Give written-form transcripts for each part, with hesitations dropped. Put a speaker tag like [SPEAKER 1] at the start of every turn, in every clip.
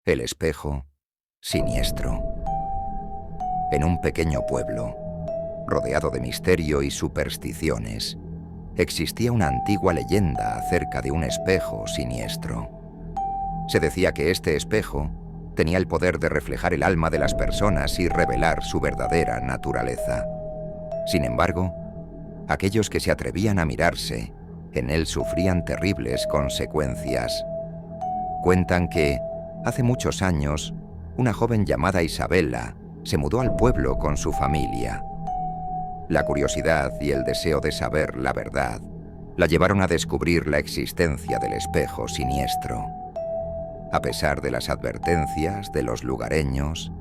[SPEAKER 1] El espejo siniestro. En un pequeño pueblo, rodeado de misterio y supersticiones, existía una antigua leyenda acerca de un espejo siniestro. Se decía que este espejo tenía el poder de reflejar el alma de las personas y revelar su verdadera naturaleza. Sin embargo, aquellos que se atrevían a mirarse en él sufrían terribles consecuencias. Cuentan que, hace muchos años, una joven llamada Isabella se mudó al pueblo con su familia. La curiosidad y el deseo de saber la verdad la llevaron a descubrir la existencia del espejo siniestro. A pesar de las advertencias de los lugareños,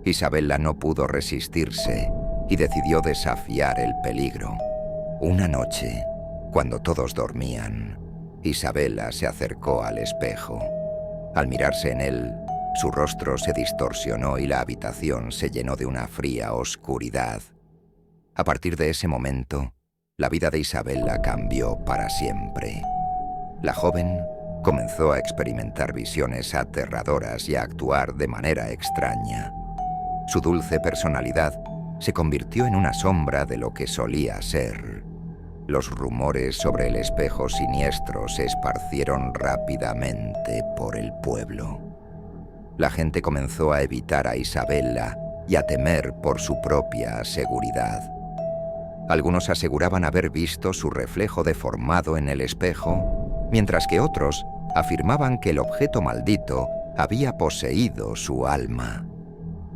[SPEAKER 1] Isabella no pudo resistirse y decidió desafiar el peligro. Una noche, cuando todos dormían, Isabella se acercó al espejo. Al mirarse en él, su rostro se distorsionó y la habitación se llenó de una fría oscuridad. A partir de ese momento, la vida de Isabella cambió para siempre. La joven comenzó a experimentar visiones aterradoras y a actuar de manera extraña. Su dulce personalidad se convirtió en una sombra de lo que solía ser. Los rumores sobre el espejo siniestro se esparcieron rápidamente por el pueblo. La gente comenzó a evitar a Isabella y a temer por su propia seguridad. Algunos aseguraban haber visto su reflejo deformado en el espejo, mientras que otros afirmaban que el objeto maldito había poseído su alma.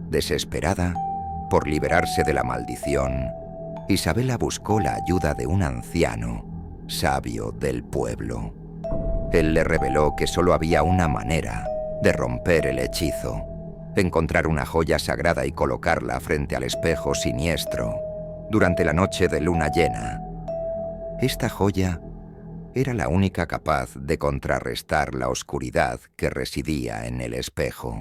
[SPEAKER 1] Desesperada por liberarse de la maldición, Isabella buscó la ayuda de un anciano, sabio del pueblo. Él le reveló que solo había una manera de romper el hechizo: encontrar una joya sagrada y colocarla frente al espejo siniestro durante la noche de luna llena. Esta joya era la única capaz de contrarrestar la oscuridad que residía en el espejo.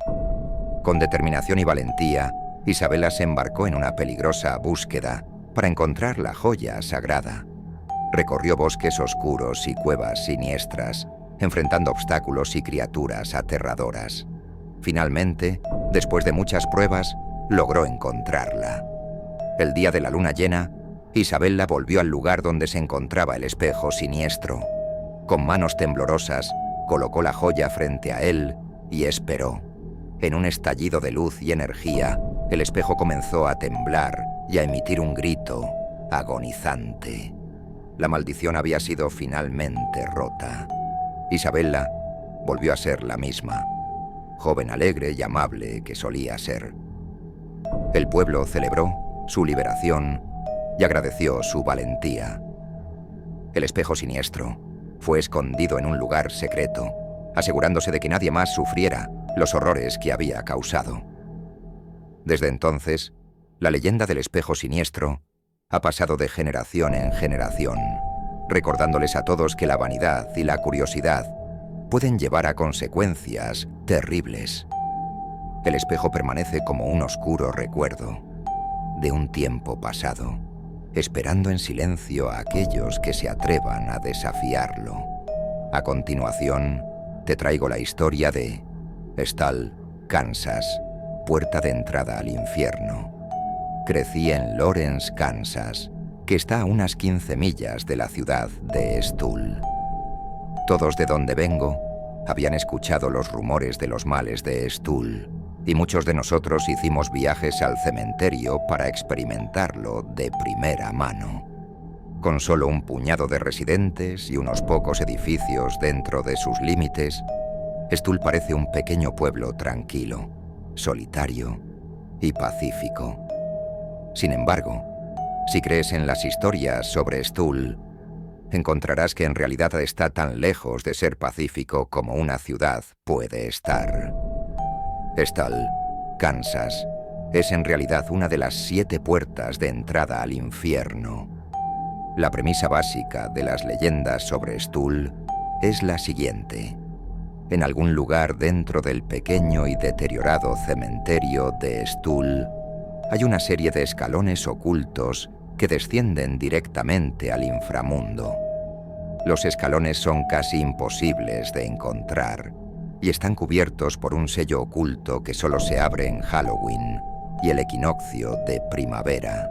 [SPEAKER 1] Con determinación y valentía, Isabella se embarcó en una peligrosa búsqueda para encontrar la joya sagrada. Recorrió bosques oscuros y cuevas siniestras, enfrentando obstáculos y criaturas aterradoras. Finalmente, después de muchas pruebas, logró encontrarla. El día de la luna llena, Isabella volvió al lugar donde se encontraba el espejo siniestro. Con manos temblorosas, colocó la joya frente a él y esperó. En un estallido de luz y energía, el espejo comenzó a temblar y a emitir un grito agonizante. La maldición había sido finalmente rota. Isabella volvió a ser la misma, joven alegre y amable que solía ser. El pueblo celebró su liberación y agradeció su valentía. El espejo siniestro fue escondido en un lugar secreto, asegurándose de que nadie más sufriera los horrores que había causado. Desde entonces, la leyenda del espejo siniestro ha pasado de generación en generación, recordándoles a todos que la vanidad y la curiosidad pueden llevar a consecuencias terribles. El espejo permanece como un oscuro recuerdo de un tiempo pasado, esperando en silencio a aquellos que se atrevan a desafiarlo. A continuación, te traigo la historia de Stall, Kansas, puerta de entrada al infierno. Crecí en Lawrence, Kansas, que está a unas 15 millas de la ciudad de Stull. Todos de donde vengo habían escuchado los rumores de los males de Stull, y muchos de nosotros hicimos viajes al cementerio para experimentarlo de primera mano. Con solo un puñado de residentes y unos pocos edificios dentro de sus límites, Stull parece un pequeño pueblo tranquilo, solitario y pacífico. Sin embargo, si crees en las historias sobre Stull, encontrarás que en realidad está tan lejos de ser pacífico como una ciudad puede estar. Stall, Kansas, es en realidad una de las 7 puertas de entrada al infierno. La premisa básica de las leyendas sobre Stull es la siguiente: en algún lugar dentro del pequeño y deteriorado cementerio de Stull hay una serie de escalones ocultos que descienden directamente al inframundo. Los escalones son casi imposibles de encontrar, y están cubiertos por un sello oculto que solo se abre en Halloween y el equinoccio de primavera.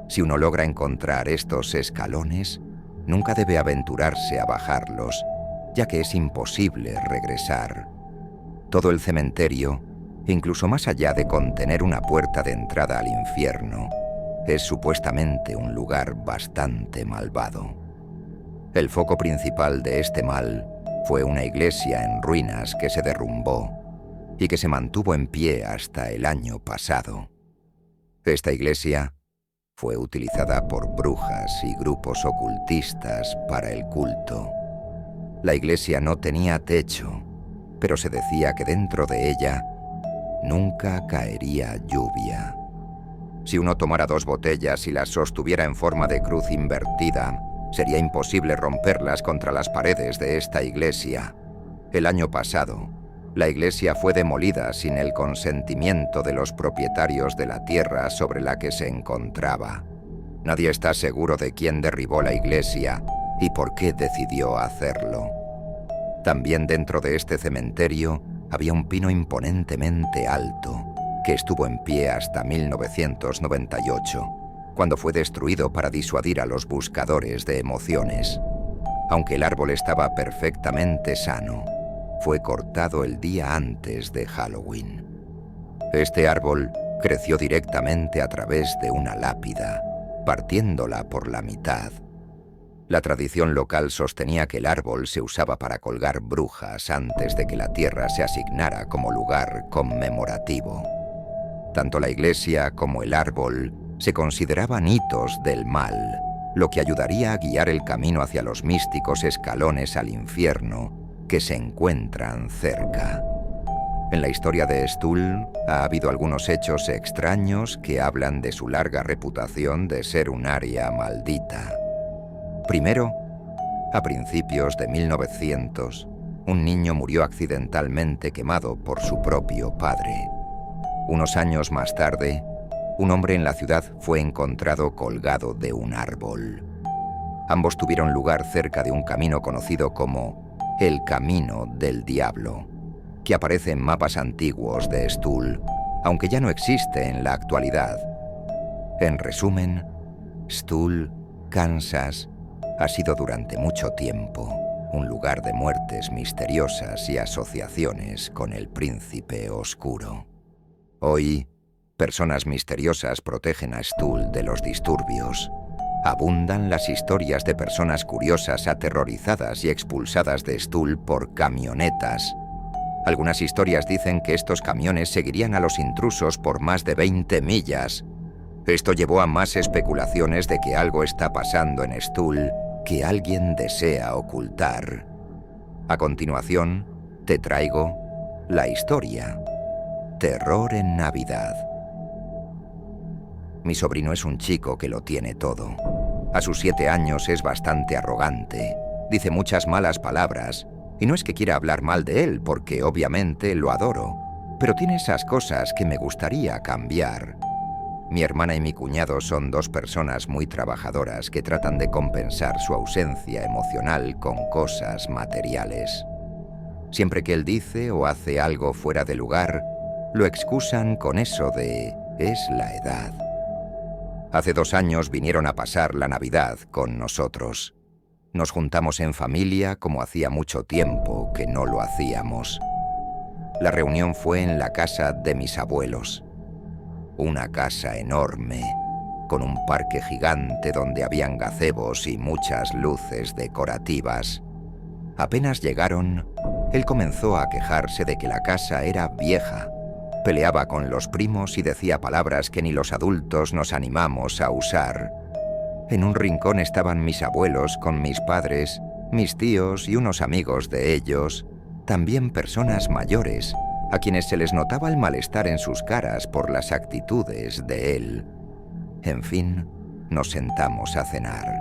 [SPEAKER 1] Si uno logra encontrar estos escalones, nunca debe aventurarse a bajarlos, ya que es imposible regresar. Todo el cementerio, incluso más allá de contener una puerta de entrada al infierno, es supuestamente un lugar bastante malvado. El foco principal de este mal fue una iglesia en ruinas que se derrumbó y que se mantuvo en pie hasta el año pasado. Esta iglesia fue utilizada por brujas y grupos ocultistas para el culto. La iglesia no tenía techo, pero se decía que dentro de ella nunca caería lluvia. Si uno tomara 2 botellas y las sostuviera en forma de cruz invertida, sería imposible romperlas contra las paredes de esta iglesia. El año pasado, la iglesia fue demolida sin el consentimiento de los propietarios de la tierra sobre la que se encontraba. Nadie está seguro de quién derribó la iglesia y por qué decidió hacerlo. También dentro de este cementerio había un pino imponentemente alto que estuvo en pie hasta 1998, cuando fue destruido para disuadir a los buscadores de emociones. Aunque el árbol estaba perfectamente sano, fue cortado el día antes de Halloween. Este árbol creció directamente a través de una lápida, partiéndola por la mitad. La tradición local sostenía que el árbol se usaba para colgar brujas antes de que la tierra se asignara como lugar conmemorativo. Tanto la iglesia como el árbol se consideraban hitos del mal, lo que ayudaría a guiar el camino hacia los místicos escalones al infierno que se encuentran cerca. En la historia de Stuhl ha habido algunos hechos extraños que hablan de su larga reputación de ser un área maldita. Primero, a principios de 1900, un niño murió accidentalmente quemado por su propio padre. Unos años más tarde, un hombre en la ciudad fue encontrado colgado de un árbol. Ambos tuvieron lugar cerca de un camino conocido como el Camino del Diablo, que aparece en mapas antiguos de Stuhl, aunque ya no existe en la actualidad. En resumen, Stuhl, Kansas, ha sido durante mucho tiempo un lugar de muertes misteriosas y asociaciones con el príncipe oscuro. Hoy, personas misteriosas protegen a Stuhl de los disturbios. Abundan las historias de personas curiosas aterrorizadas y expulsadas de Stuhl por camionetas. Algunas historias dicen que estos camiones seguirían a los intrusos por más de 20 millas. Esto llevó a más especulaciones de que algo está pasando en Stuhl que alguien desea ocultar. A continuación, te traigo la historia. Terror en Navidad. Mi sobrino es un chico que lo tiene todo. A sus 7 años es bastante arrogante, dice muchas malas palabras, y no es que quiera hablar mal de él, porque obviamente lo adoro, pero tiene esas cosas que me gustaría cambiar. Mi hermana y mi cuñado son 2 personas muy trabajadoras que tratan de compensar su ausencia emocional con cosas materiales. Siempre que él dice o hace algo fuera de lugar, lo excusan con eso de «es la edad». Hace 2 años vinieron a pasar la Navidad con nosotros. Nos juntamos en familia como hacía mucho tiempo que no lo hacíamos. La reunión fue en la casa de mis abuelos. Una casa enorme, con un parque gigante donde habían gazebos y muchas luces decorativas. Apenas llegaron, él comenzó a quejarse de que la casa era vieja. Peleaba con los primos y decía palabras que ni los adultos nos animamos a usar. En un rincón estaban mis abuelos con mis padres, mis tíos y unos amigos de ellos, también personas mayores, a quienes se les notaba el malestar en sus caras por las actitudes de él. En fin, nos sentamos a cenar.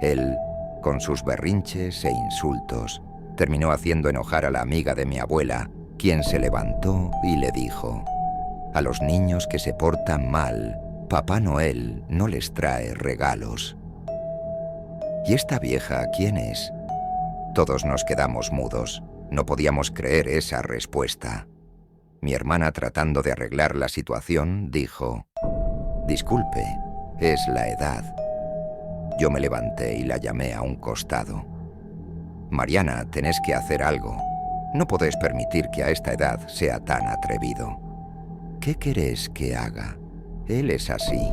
[SPEAKER 1] Él, con sus berrinches e insultos, terminó haciendo enojar a la amiga de mi abuela, quien se levantó y le dijo: «A los niños que se portan mal, Papá Noel no les trae regalos». ¿Y esta vieja quién es? Todos nos quedamos mudos. No podíamos creer esa respuesta. Mi hermana, tratando de arreglar la situación, dijo: «Disculpe, es la edad». Yo me levanté y la llamé a un costado. «Mariana, tenés que hacer algo. No podés permitir que a esta edad sea tan atrevido». «¿Qué querés que haga? Él es así».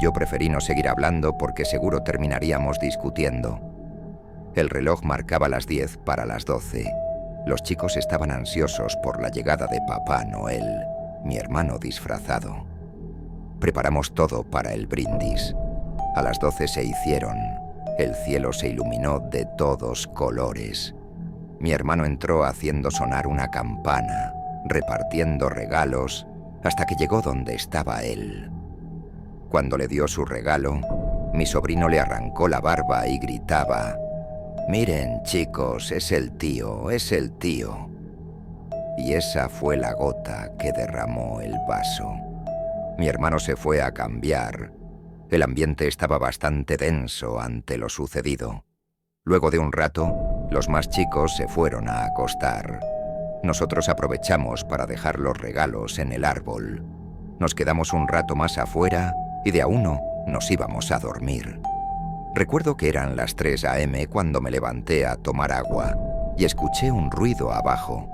[SPEAKER 1] Yo preferí no seguir hablando porque seguro terminaríamos discutiendo. El reloj marcaba las 10 para las 12. Los chicos estaban ansiosos por la llegada de Papá Noel, mi hermano disfrazado. Preparamos todo para el brindis. A las 12 se hicieron. El cielo se iluminó de todos colores. Mi hermano entró haciendo sonar una campana, repartiendo regalos, hasta que llegó donde estaba él. Cuando le dio su regalo, mi sobrino le arrancó la barba y gritaba: «Miren, chicos, es el tío, es el tío». Y esa fue la gota que derramó el vaso. Mi hermano se fue a cambiar. El ambiente estaba bastante denso ante lo sucedido. Luego de un rato, los más chicos se fueron a acostar. Nosotros aprovechamos para dejar los regalos en el árbol. Nos quedamos un rato más afuera y de a uno nos íbamos a dormir. Recuerdo que eran las 3 a.m. cuando me levanté a tomar agua y escuché un ruido abajo.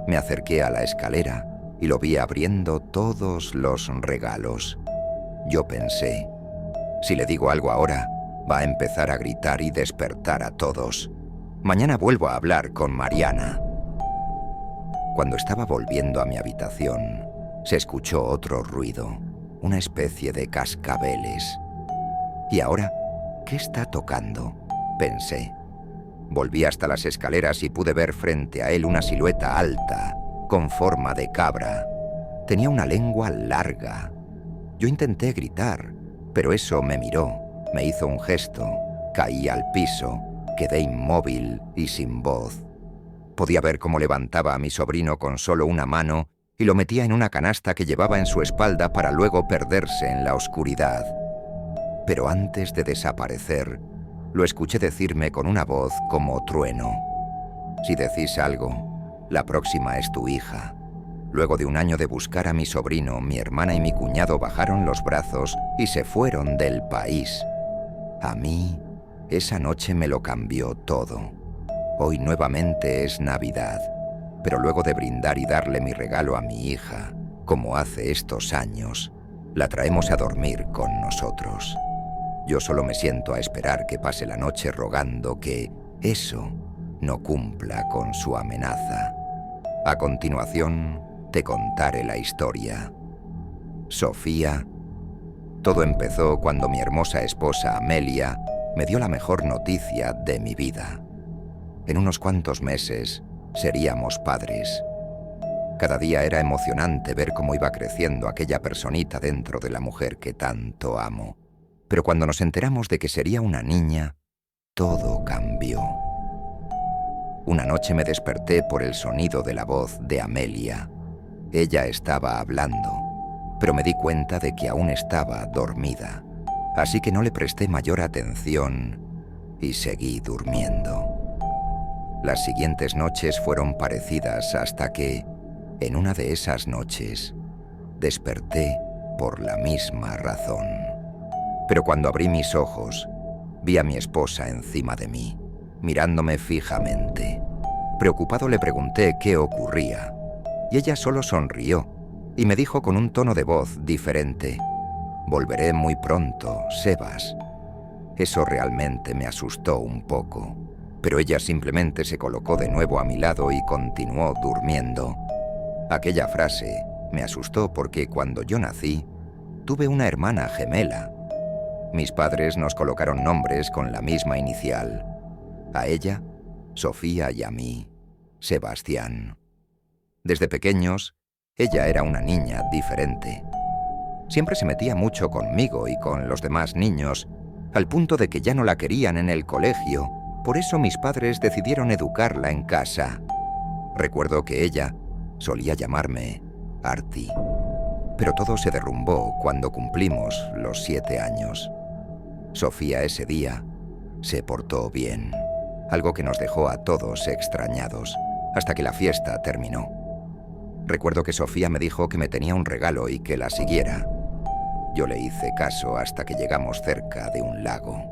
[SPEAKER 1] Me acerqué a la escalera y lo vi abriendo todos los regalos. Yo pensé: si le digo algo ahora, va a empezar a gritar y despertar a todos. Mañana vuelvo a hablar con Mariana. Cuando estaba volviendo a mi habitación, se escuchó otro ruido, una especie de cascabeles. ¿Y ahora qué está tocando?, pensé. Volví hasta las escaleras y pude ver frente a él una silueta alta, con forma de cabra. Tenía una lengua larga. Yo intenté gritar, pero eso me miró, me hizo un gesto, caí al piso, quedé inmóvil y sin voz. Podía ver cómo levantaba a mi sobrino con solo una mano y lo metía en una canasta que llevaba en su espalda para luego perderse en la oscuridad. Pero antes de desaparecer, lo escuché decirme con una voz como trueno: «Si decís algo, la próxima es tu hija». Luego de un año de buscar a mi sobrino, mi hermana y mi cuñado bajaron los brazos y se fueron del país. A mí, esa noche me lo cambió todo. Hoy nuevamente es Navidad, pero luego de brindar y darle mi regalo a mi hija, como hace estos años, la traemos a dormir con nosotros. Yo solo me siento a esperar que pase la noche rogando que eso no cumpla con su amenaza. A continuación, te contaré la historia. Sofía. Todo empezó cuando mi hermosa esposa Amelia me dio la mejor noticia de mi vida. En unos cuantos meses seríamos padres. Cada día era emocionante ver cómo iba creciendo aquella personita dentro de la mujer que tanto amo. Pero cuando nos enteramos de que sería una niña, todo cambió. Una noche me desperté por el sonido de la voz de Amelia. Ella estaba hablando, pero me di cuenta de que aún estaba dormida, así que no le presté mayor atención y seguí durmiendo. Las siguientes noches fueron parecidas hasta que, en una de esas noches, desperté por la misma razón. Pero cuando abrí mis ojos, vi a mi esposa encima de mí, mirándome fijamente. Preocupado le pregunté qué ocurría, y ella solo sonrió y me dijo con un tono de voz diferente: «Volveré muy pronto, Sebas». Eso realmente me asustó un poco, pero ella simplemente se colocó de nuevo a mi lado y continuó durmiendo. Aquella frase me asustó porque cuando yo nací, tuve una hermana gemela. Mis padres nos colocaron nombres con la misma inicial. A ella, Sofía, y a mí, Sebastián. Desde pequeños, ella era una niña diferente. Siempre se metía mucho conmigo y con los demás niños, al punto de que ya no la querían en el colegio. Por eso mis padres decidieron educarla en casa. Recuerdo que ella solía llamarme Arti. Pero todo se derrumbó cuando cumplimos los 7 años. Sofía ese día se portó bien. algo que nos dejó a todos extrañados, hasta que la fiesta terminó. Recuerdo que Sofía me dijo que me tenía un regalo y que la siguiera. Yo le hice caso hasta que llegamos cerca de un lago.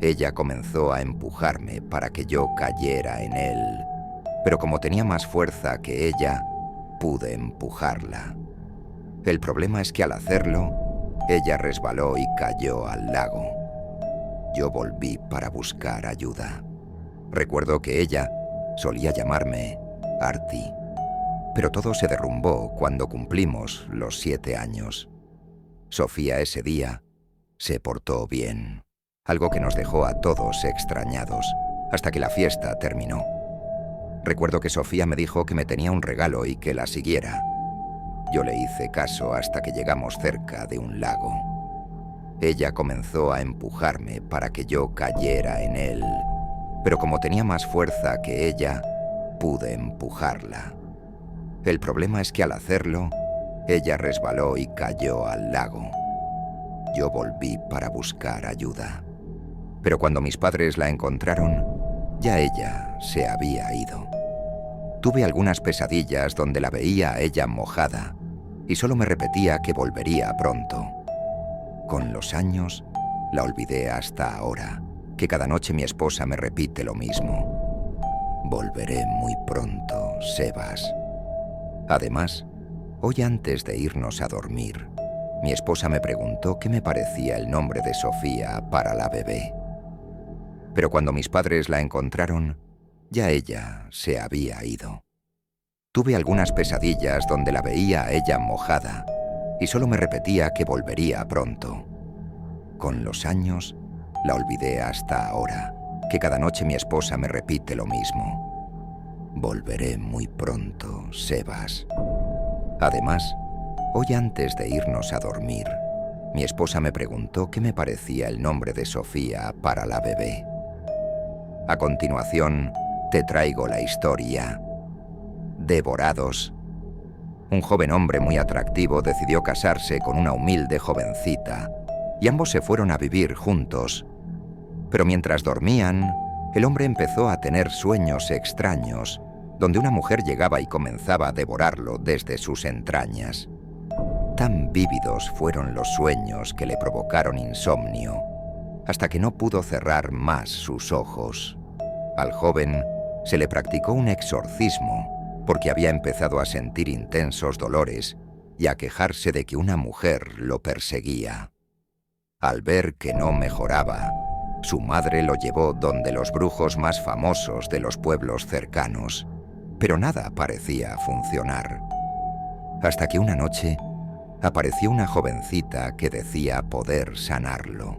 [SPEAKER 1] Ella comenzó a empujarme para que yo cayera en él, pero como tenía más fuerza que ella, pude empujarla. El problema es que al hacerlo, ella resbaló y cayó al lago. Yo volví para buscar ayuda. Recuerdo que ella solía llamarme Arti, pero todo se derrumbó cuando cumplimos los 7 años. Sofía ese día se portó bien, algo que nos dejó a todos extrañados, hasta que la fiesta terminó. Recuerdo que Sofía me dijo que me tenía un regalo y que la siguiera. Yo le hice caso hasta que llegamos cerca de un lago. Ella comenzó a empujarme para que yo cayera en él, pero como tenía más fuerza que ella, pude empujarla. El problema es que al hacerlo, ella resbaló y cayó al lago. Yo volví para buscar ayuda. Pero cuando mis padres la encontraron, ya ella se había ido. Tuve algunas pesadillas donde la veía a ella mojada y solo me repetía que volvería pronto. Con los años, la olvidé hasta ahora, que cada noche mi esposa me repite lo mismo. Volveré muy pronto, Sebas. Además, hoy antes de irnos a dormir, mi esposa me preguntó qué me parecía el nombre de Sofía para la bebé. Pero cuando mis padres la encontraron, ya ella se había ido. Tuve algunas pesadillas donde la veía a ella mojada y solo me repetía que volvería pronto. Con los años, la olvidé hasta ahora, que cada noche mi esposa me repite lo mismo. Volveré muy pronto, Sebas. Además, hoy antes de irnos a dormir, mi esposa me preguntó qué me parecía el nombre de Sofía para la bebé. A continuación, te traigo la historia. Devorados. Un joven hombre muy atractivo decidió casarse con una humilde jovencita y ambos se fueron a vivir juntos. Pero mientras dormían, el hombre empezó a tener sueños extraños, donde una mujer llegaba y comenzaba a devorarlo desde sus entrañas. Tan vívidos fueron los sueños que le provocaron insomnio, hasta que no pudo cerrar más sus ojos. Al joven se le practicó un exorcismo, porque había empezado a sentir intensos dolores y a quejarse de que una mujer lo perseguía. Al ver que no mejoraba, su madre lo llevó donde los brujos más famosos de los pueblos cercanos, pero nada parecía funcionar. Hasta que una noche apareció una jovencita que decía poder sanarlo.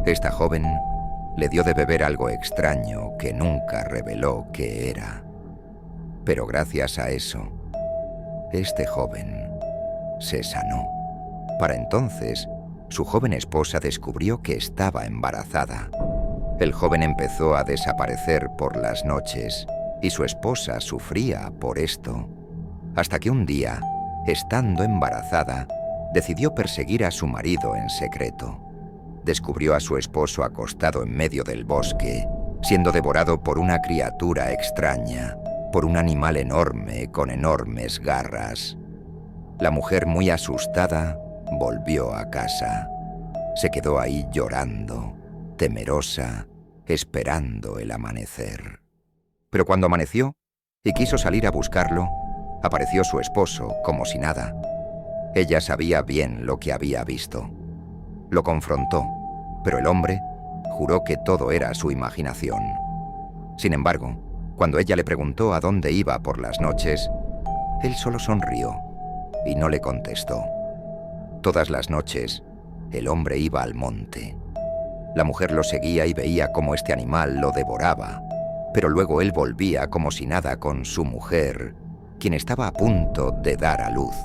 [SPEAKER 1] Esta joven le dio de beber algo extraño que nunca reveló qué era. Pero gracias a eso, este joven se sanó. Para entonces, su joven esposa descubrió que estaba embarazada. El joven empezó a desaparecer por las noches y su esposa sufría por esto, hasta que un día, estando embarazada, decidió perseguir a su marido en secreto. Descubrió a su esposo acostado en medio del bosque, siendo devorado por una criatura extraña, por un animal enorme con enormes garras. La mujer, muy asustada, volvió a casa. Se quedó ahí llorando, temerosa, esperando el amanecer. Pero cuando amaneció y quiso salir a buscarlo, apareció su esposo como si nada. Ella sabía bien lo que había visto. Lo confrontó, pero el hombre juró que todo era su imaginación. Sin embargo, cuando ella le preguntó a dónde iba por las noches, él solo sonrió y no le contestó. Todas las noches, el hombre iba al monte. La mujer lo seguía y veía cómo este animal lo devoraba, pero luego él volvía como si nada con su mujer, quien estaba a punto de dar a luz.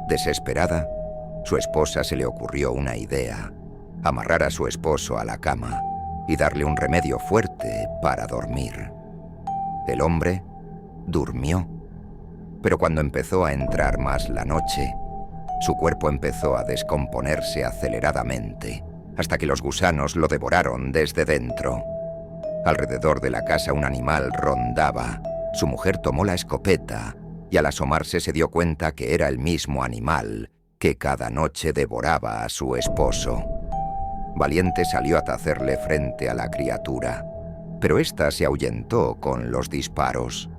[SPEAKER 1] Desesperada, su esposa se le ocurrió una idea: amarrar a su esposo a la cama y darle un remedio fuerte para dormir. El hombre durmió, pero cuando empezó a entrar más la noche, su cuerpo empezó a descomponerse aceleradamente, hasta que los gusanos lo devoraron desde dentro. Alrededor de la casa un animal rondaba. Su mujer tomó la escopeta y al asomarse se dio cuenta que era el mismo animal que cada noche devoraba a su esposo. Valiente salió a hacerle frente a la criatura, pero ésta se ahuyentó con los disparos.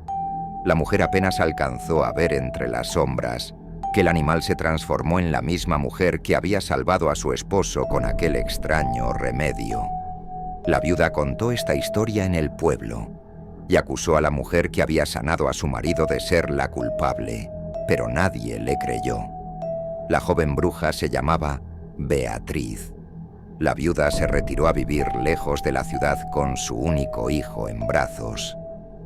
[SPEAKER 1] La mujer apenas alcanzó a ver entre las sombras que el animal se transformó en la misma mujer que había salvado a su esposo con aquel extraño remedio. La viuda contó esta historia en el pueblo y acusó a la mujer que había sanado a su marido de ser la culpable, pero nadie le creyó. La joven bruja se llamaba Beatriz. La viuda se retiró a vivir lejos de la ciudad con su único hijo en brazos.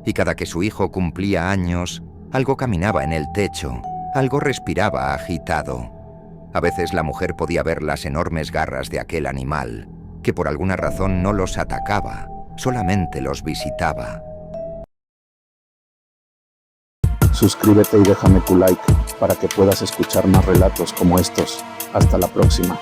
[SPEAKER 1] Y cada que su hijo cumplía años, algo caminaba en el techo, algo respiraba agitado. A veces la mujer podía ver las enormes garras de aquel animal, que por alguna razón no los atacaba, solamente los visitaba.
[SPEAKER 2] Suscríbete y déjame tu like para que puedas escuchar más relatos como estos. Hasta la próxima.